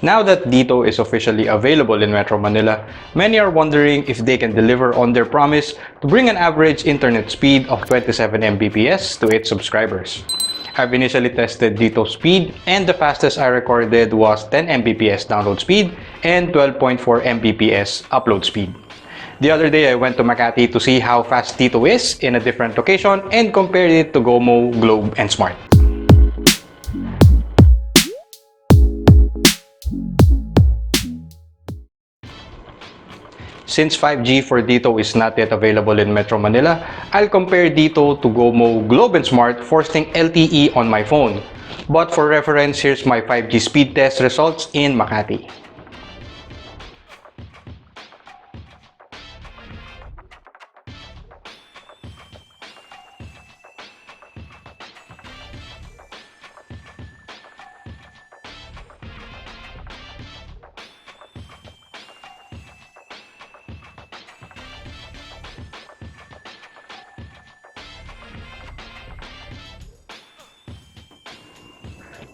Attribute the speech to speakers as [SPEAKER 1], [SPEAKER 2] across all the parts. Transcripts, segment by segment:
[SPEAKER 1] Now that Dito is officially available in Metro Manila, many are wondering if they can deliver on their promise to bring an average internet speed of 27 Mbps to its subscribers. I've initially tested Dito speed and the fastest I recorded was 10 Mbps download speed and 12.4 Mbps upload speed. The other day I went to Makati to see how fast Dito is in a different location and compared it to GOMO, Globe, and Smart. Since 5G for Dito is not yet available in Metro Manila, I'll compare Dito to GOMO, Globe, and Smart forcing LTE on my phone. But for reference, here's my 5G speed test results in Makati.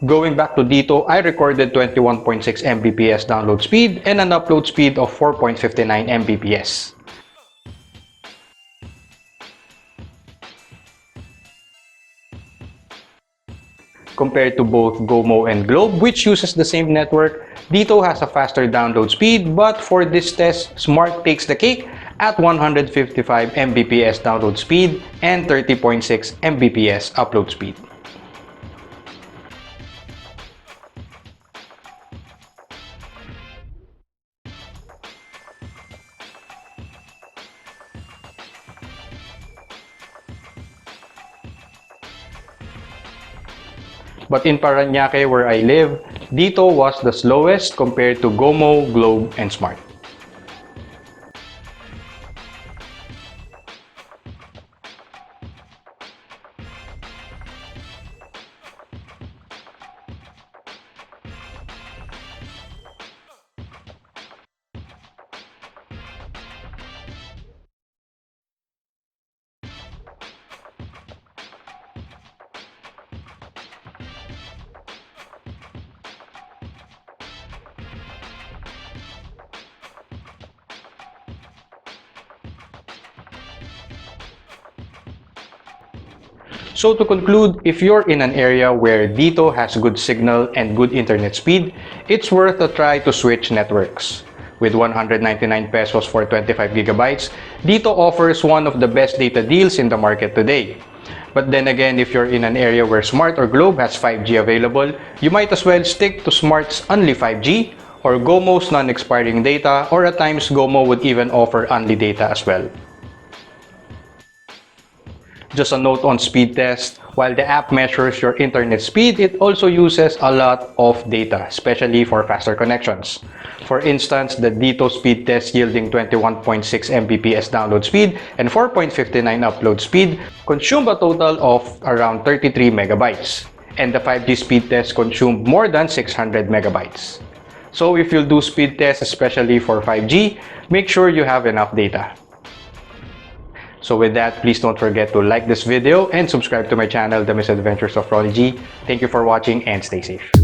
[SPEAKER 1] Going back to Dito, I recorded 21.6 Mbps download speed and an upload speed of 4.59 Mbps. Compared to both GOMO and Globe, which uses the same network, Dito has a faster download speed, but for this test, Smart takes the cake at 155 Mbps download speed and 30.6 Mbps upload speed. But in Parañaque, where I live, Dito was the slowest compared to GOMO, Globe, and Smart. So to conclude, if you're in an area where Dito has good signal and good internet speed, it's worth a try to switch networks. With 199 pesos for 25 gigabytes, Dito offers one of the best data deals in the market today. But then again, if you're in an area where Smart or Globe has 5G available, you might as well stick to Smart's only 5G or GOMO's non-expiring data, or at times GOMO would even offer only data as well. Just a note on Speedtests, while the app measures your internet speed, it also uses a lot of data, especially for faster connections. For instance, the Dito speed test yielding 21.6 Mbps download speed and 4.59 upload speed consumed a total of around 33 megabytes. And the 5G speed test consumed more than 600 megabytes. So if you'll do speed tests, especially for 5G, make sure you have enough data. So with that, please don't forget to like this video and subscribe to my channel, The Misadventures of Ronnie G. Thank you for watching and stay safe.